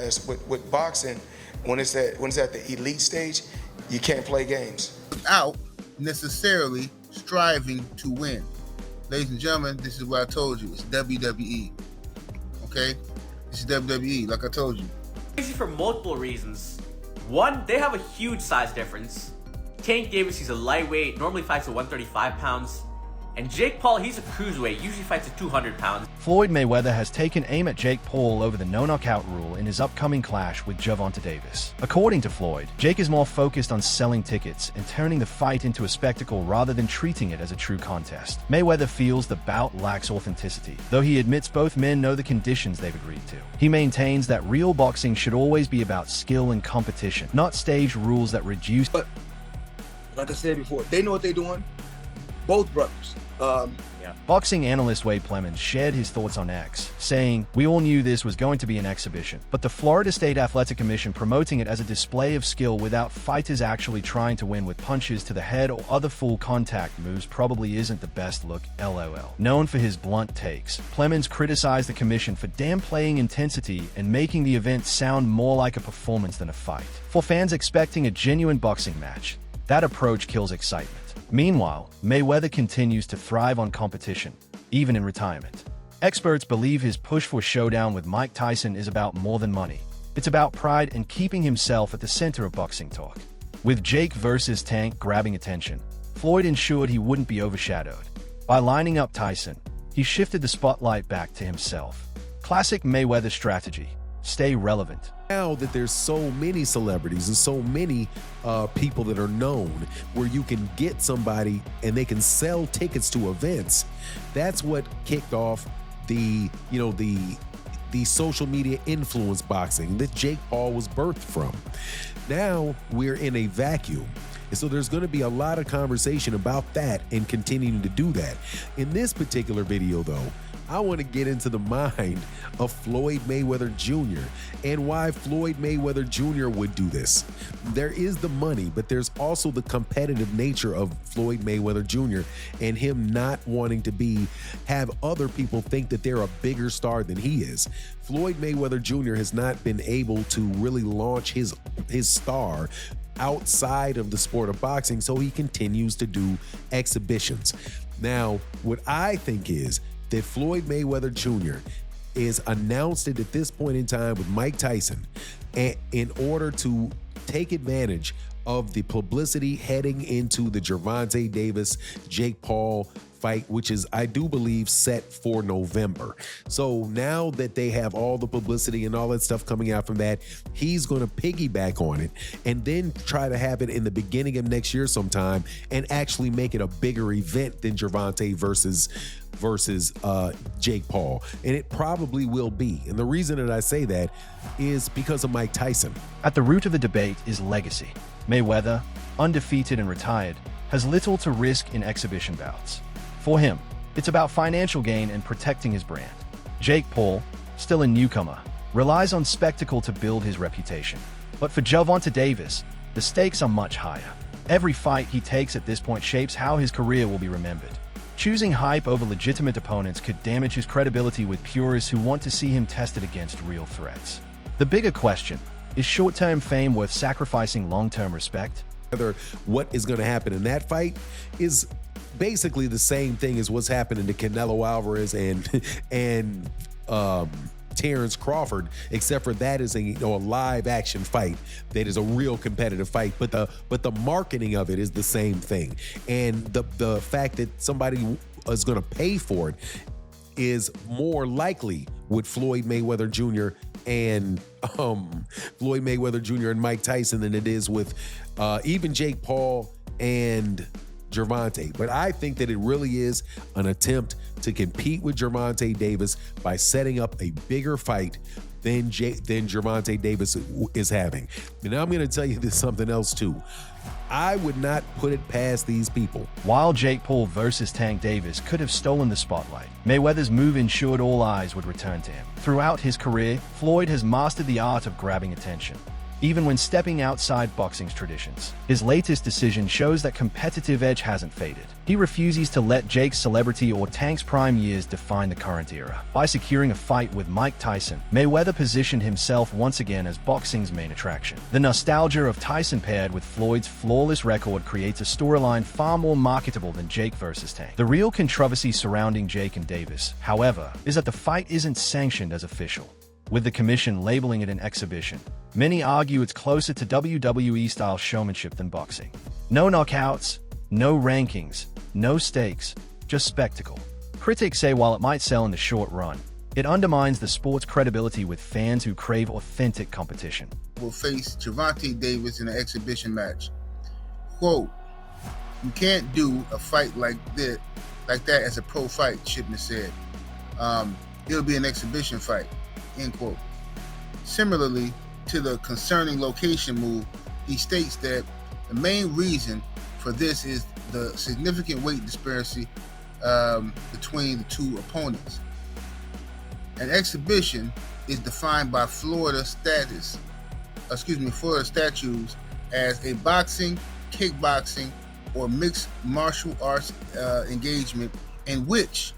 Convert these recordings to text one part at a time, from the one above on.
past. With boxing, when it's at the elite stage, you can't play games. Without necessarily striving to win. Ladies and gentlemen, this is what I told you. It's WWE. Okay? This is WWE, like I told you. Crazy for multiple reasons. One, they have a huge size difference. Tank Davis, he's a lightweight, normally fights at 135 pounds. And Jake Paul, he's a cruiserweight, usually fights at 200 pounds. Floyd Mayweather has taken aim at Jake Paul over the no-knockout rule in his upcoming clash with Gervonta Davis. According to Floyd, Jake is more focused on selling tickets and turning the fight into a spectacle rather than treating it as a true contest. Mayweather feels the bout lacks authenticity, though he admits both men know the conditions they've agreed to. He maintains that real boxing should always be about skill and competition, not staged rules that reduce... But, like I said before, they know what they're doing. Both brothers. Boxing analyst Wade Plemons shared his thoughts on X, saying, "We all knew this was going to be an exhibition, but the Florida State Athletic Commission promoting it as a display of skill without fighters actually trying to win with punches to the head or other full contact moves probably isn't the best look, LOL." Known for his blunt takes, Plemons criticized the commission for downplaying intensity and making the event sound more like a performance than a fight. For fans expecting a genuine boxing match, that approach kills excitement. Meanwhile, Mayweather continues to thrive on competition, even in retirement. Experts believe his push for a showdown with Mike Tyson is about more than money. It's about pride and keeping himself at the center of boxing talk. With Jake versus Tank grabbing attention, Floyd ensured he wouldn't be overshadowed. By lining up Tyson, he shifted the spotlight back to himself. Classic Mayweather strategy: stay relevant. Now that there's so many celebrities and so many people that are known, where you can get somebody and they can sell tickets to events, that's what kicked off the social media influence boxing that Jake Paul was birthed from. Now we're in a vacuum. And so there's going to be a lot of conversation about that and continuing to do that. In this particular video, though, I want to get into the mind of Floyd Mayweather Jr. and why Floyd Mayweather Jr. would do this. There is the money, but there's also the competitive nature of Floyd Mayweather Jr. and him not wanting to have other people think that they're a bigger star than he is. Floyd Mayweather Jr. has not been able to really launch his star outside of the sport of boxing, so he continues to do exhibitions. Now, what I think is that Floyd Mayweather Jr. is announced it at this point in time with Mike Tyson in order to take advantage of the publicity heading into the Gervonta Davis, Jake Paul fight, which is, I do believe, set for November. So now that they have all the publicity and all that stuff coming out from that, he's going to piggyback on it and then try to have it in the beginning of next year sometime and actually make it a bigger event than Gervonta versus Jake Paul. And it probably will be. And the reason that I say that is because of Mike Tyson. At the root of the debate is legacy. Mayweather, undefeated and retired, has little to risk in exhibition bouts. For him, it's about financial gain and protecting his brand. Jake Paul, still a newcomer, relies on spectacle to build his reputation. But for Gervonta Davis, the stakes are much higher. Every fight he takes at this point shapes how his career will be remembered. Choosing hype over legitimate opponents could damage his credibility with purists who want to see him tested against real threats. The bigger question, is short-term fame worth sacrificing long-term respect? Whether what is going to happen in that fight is basically the same thing as what's happening to Canelo Alvarez and Terrence Crawford, except for that is a live action fight that is a real competitive fight, but the marketing of it is the same thing, and the fact that somebody is going to pay for it is more likely with Floyd Mayweather Jr. and Mike Tyson than it is with even Jake Paul and Gervonta. But I think that it really is an attempt to compete with Gervonta Davis by setting up a bigger fight than Gervonta Davis is having. And now I'm going to tell you this something else too. I would not put it past these people. While Jake Paul versus Tank Davis could have stolen the spotlight, Mayweather's move ensured all eyes would return to him. Throughout his career, Floyd has mastered the art of grabbing attention. even when stepping outside boxing's traditions. His latest decision shows that competitive edge hasn't faded. He refuses to let Jake's celebrity or Tank's prime years define the current era. By securing a fight with Mike Tyson, Mayweather positioned himself once again as boxing's main attraction. The nostalgia of Tyson paired with Floyd's flawless record creates a storyline far more marketable than Jake versus Tank. The real controversy surrounding Jake and Davis, however, is that the fight isn't sanctioned as official, with the commission labeling it an exhibition. Many argue it's closer to WWE-style showmanship than boxing. No knockouts, no rankings, no stakes, just spectacle. Critics say while it might sell in the short run, it undermines the sport's credibility with fans who crave authentic competition. Will face Gervonta Davis in an exhibition match. Quote, "You can't do a fight like that as a pro fight," Shipman said. It'll be an exhibition fight, end quote. Similarly to the concerning location move, he states that the main reason for this is the significant weight disparity between the two opponents. An exhibition is defined by Florida statutes as a boxing, kickboxing, or mixed martial arts engagement in which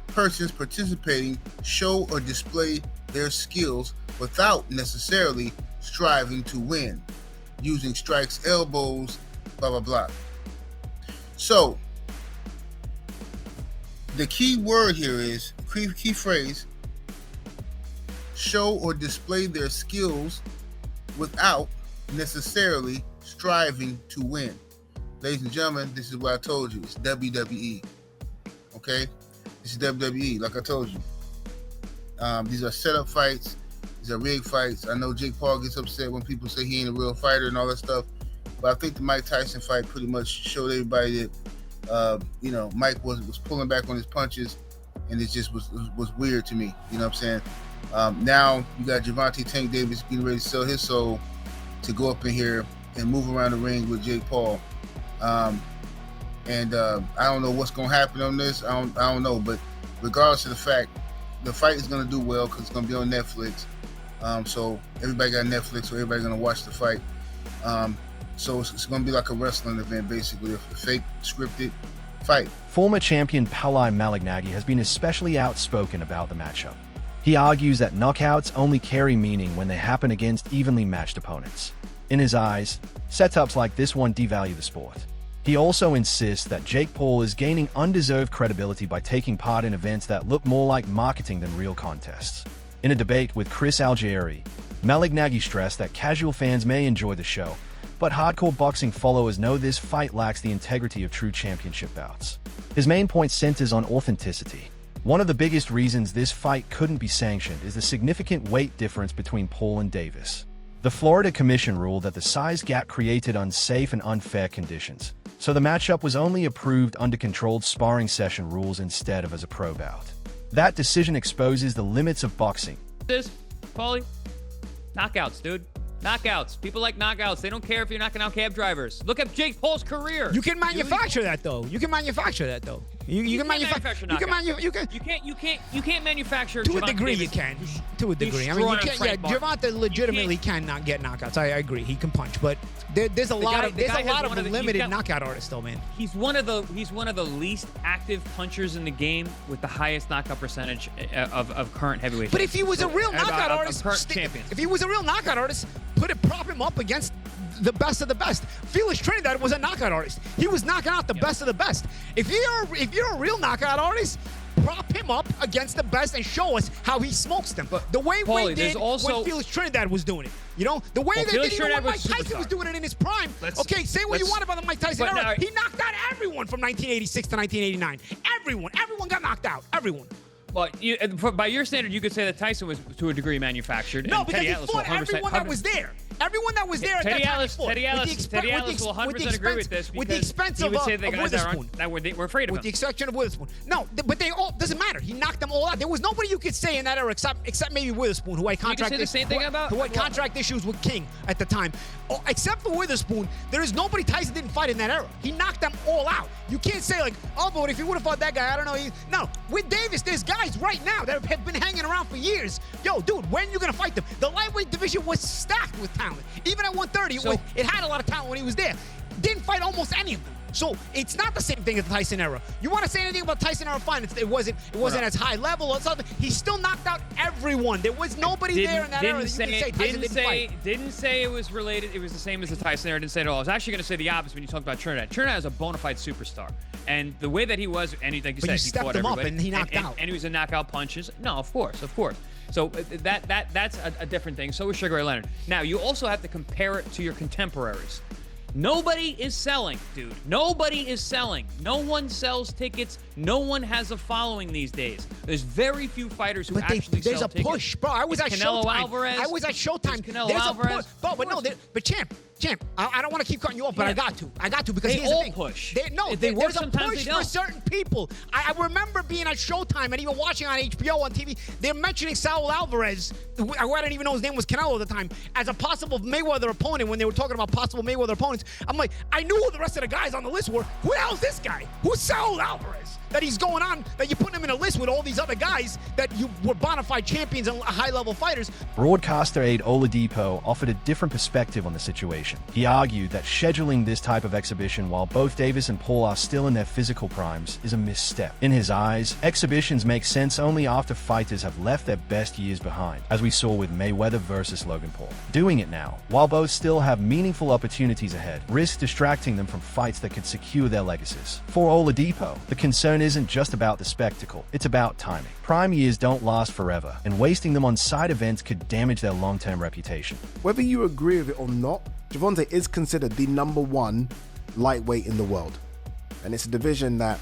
persons participating show or display their skills without necessarily striving to win, using strikes, elbows, blah, blah, blah. So, the key word here is, key phrase, show or display their skills without necessarily striving to win. Ladies and gentlemen, this is what I told you. It's WWE. Okay? This is WWE, like I told you. These are setup fights. These are rigged fights. I know Jake Paul gets upset when people say he ain't a real fighter and all that stuff. But I think the Mike Tyson fight pretty much showed everybody that, Mike was pulling back on his punches, and it just was weird to me. You know what I'm saying? Now you got Gervonta Tank Davis getting ready to sell his soul to go up in here and move around the ring with Jake Paul. I don't know what's going to happen on this. I don't know. But regardless of the fact, the fight is going to do well because it's going to be on Netflix. So everybody got Netflix, so everybody's going to watch the fight. So it's going to be like a wrestling event, basically, a fake scripted fight. Former champion Paulie Malignaggi has been especially outspoken about the matchup. He argues that knockouts only carry meaning when they happen against evenly matched opponents. In his eyes, setups like this one devalue the sport. He also insists that Jake Paul is gaining undeserved credibility by taking part in events that look more like marketing than real contests. In a debate with Chris Algieri, Malignaggi stressed that casual fans may enjoy the show, but hardcore boxing followers know this fight lacks the integrity of true championship bouts. His main point centers on authenticity. One of the biggest reasons this fight couldn't be sanctioned is the significant weight difference between Paul and Davis. The Florida Commission ruled that the size gap created unsafe and unfair conditions, so the matchup was only approved under controlled sparring session rules instead of as a pro bout. That decision exposes the limits of boxing. Paulie, knockouts, dude. Knockouts. People like knockouts. They don't care if you're knocking out cab drivers. Look at Jake Paul's career. You can manufacture that though. You can manufacture that though. You can manufacture. You can't manufacture. To a degree, you can. To a degree. I mean, you can't. Yeah, Gervonta legitimately cannot get knockouts. I agree. He can punch, but there's a lot of limited knockout artists though, man. He's one of the least active punchers in the game with the highest knockout percentage of current heavyweight. But if he was a real knockout artist, if he was a real knockout artist, prop him up against the best of the best. Felix Trinidad was a knockout artist. He was knocking out the best of the best. If you're a real knockout artist, prop him up against the best and show us how he smokes them. But the way Paulie, we did when Felix Trinidad was doing it. You know, the way when Mike Tyson was doing it in his prime. Say what you want about the Mike Tyson era. He knocked out everyone from 1986 to 1989. Everyone got knocked out. Everyone. Well, by your standard, you could say that Tyson was, to a degree, manufactured. No, because he fought everyone that was there. Everyone that was there at that time he fought. Teddy Atlas will 100% agree with this. With the expense of Witherspoon. That we're afraid of him. With the exception of Witherspoon. No, but they all, doesn't matter. He knocked them all out. There was nobody you could say in that era except maybe Witherspoon, who had contract issues with King at the time. Except for Witherspoon, there is nobody Tyson didn't fight in that era. He knocked them all out. You can't say like, oh, but if he would have fought that guy, I don't know. No, with Davis, there's guys right now that have been hanging around for years. Yo, dude, when are you going to fight them? The lightweight division was stacked with talent. Even at 130, it had a lot of talent when he was there. Didn't fight almost any of them. So it's not the same thing as the Tyson era. You want to say anything about Tyson era? Fine. It wasn't as high level or something. He still knocked out everyone. There was nobody there in that era that you could say Tyson didn't fight. Didn't say it was related. It was the same as the Tyson era. Didn't say it at all. I was actually going to say the opposite when you talk about Trinidad. Trinidad is a bona fide superstar. And the way that he was, and like you said, he fought everybody. Up and he knocked out. And he was a knockout punches. No, of course. So that's a different thing. So is Sugar Ray Leonard. Now, you also have to compare it to your contemporaries. Nobody is selling, dude. Nobody is selling. No one sells tickets. No one has a following these days. There's very few fighters who actually sell tickets. There's a push, bro. I was at Canelo Showtime. Alvarez. I was at Showtime. There's a push, bro. But champ. I don't want to keep cutting you off, but I got to because here's the thing. Push. There's a push for certain people. I remember being at Showtime and even watching on HBO on TV. They're mentioning Saul Alvarez, who I didn't even know his name was Canelo at the time, as a possible Mayweather opponent. When they were talking about possible Mayweather opponents, I'm like, I knew who the rest of the guys on the list were. Who the hell is this guy? Who's Saul Alvarez? That he's going on, that you're putting him in a list with all these other guys that you were bona fide champions and high-level fighters. Broadcaster Aid Oladipo offered a different perspective on the situation. He argued that scheduling this type of exhibition while both Davis and Paul are still in their physical primes is a misstep. In his eyes, exhibitions make sense only after fighters have left their best years behind, as we saw with Mayweather versus Logan Paul. Doing it now, while both still have meaningful opportunities ahead, risks distracting them from fights that could secure their legacies. For Oladipo, the concern isn't just about the spectacle, it's about timing. Prime years don't last forever, and wasting them on side events could damage their long-term reputation. Whether you agree with it or not, Gervonta is considered the #1 lightweight in the world. And it's a division that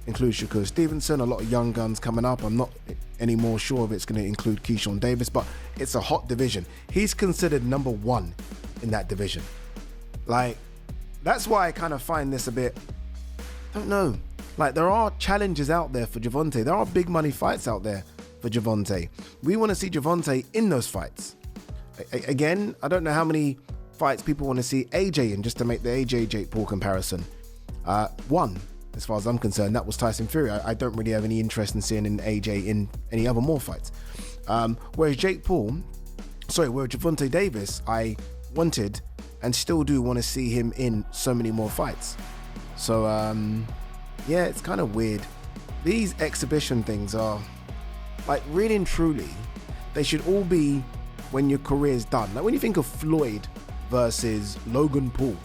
includes Shakur Stevenson, a lot of young guns coming up. I'm not any more sure if it's going to include Keyshawn Davis, but it's a hot division. He's considered #1 in that division. Like, that's why I kind of find this a bit, I don't know. Like, there are challenges out there for Gervonta. There are big money fights out there for Gervonta. We want to see Gervonta in those fights. Again, I don't know how many fights people want to see AJ in, just to make the AJ Jake Paul comparison. One, as far as I'm concerned, that was Tyson Fury. I don't really have any interest in seeing AJ in any other more fights. Whereas Gervonta Davis, I wanted and still do want to see him in so many more fights. So, yeah, it's kind of weird. These exhibition things are, like, really and truly, they should all be when your career's done. Like, when you think of Floyd versus Logan Paul,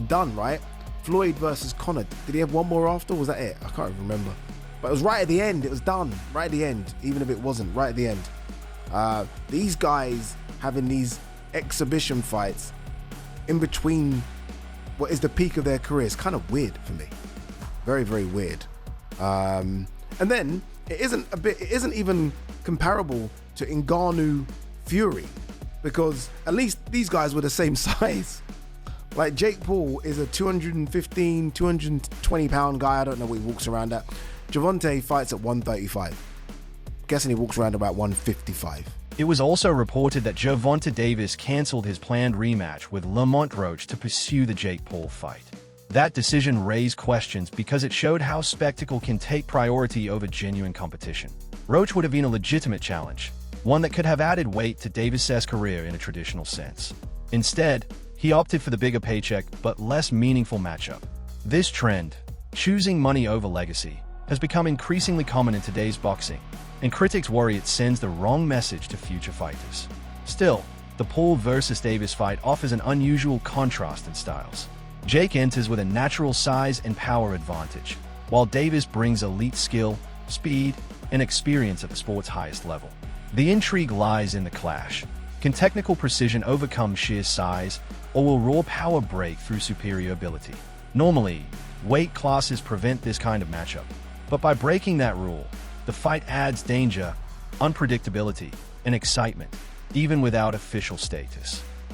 done, right? Floyd versus Conor. Did he have one more after? Was that it? I can't even remember. But it was right at the end. It was done. Right at the end. Even if it wasn't. Right at the end. These guys having these exhibition fights in between what is the peak of their career is kind of weird for me. Very, very weird. And then it isn't even comparable to Ngannou Fury, because at least these guys were the same size. Like, Jake Paul is a 215, 220 pound guy. I don't know what he walks around at. Gervonta fights at 135. I'm guessing he walks around about 155. It was also reported that Gervonta Davis cancelled his planned rematch with Lamont Roach to pursue the Jake Paul fight. That decision raised questions because it showed how spectacle can take priority over genuine competition. Roach would have been a legitimate challenge, one that could have added weight to Davis' career in a traditional sense. Instead, he opted for the bigger paycheck but less meaningful matchup. This trend, choosing money over legacy, has become increasingly common in today's boxing, and critics worry it sends the wrong message to future fighters. Still, the Paul versus Davis fight offers an unusual contrast in styles. Jake enters with a natural size and power advantage, while Davis brings elite skill, speed, and experience at the sport's highest level. The intrigue lies in the clash. Can technical precision overcome sheer size, or will raw power break through superior ability? Normally, weight classes prevent this kind of matchup, but by breaking that rule, the fight adds danger, unpredictability, and excitement, even without official status.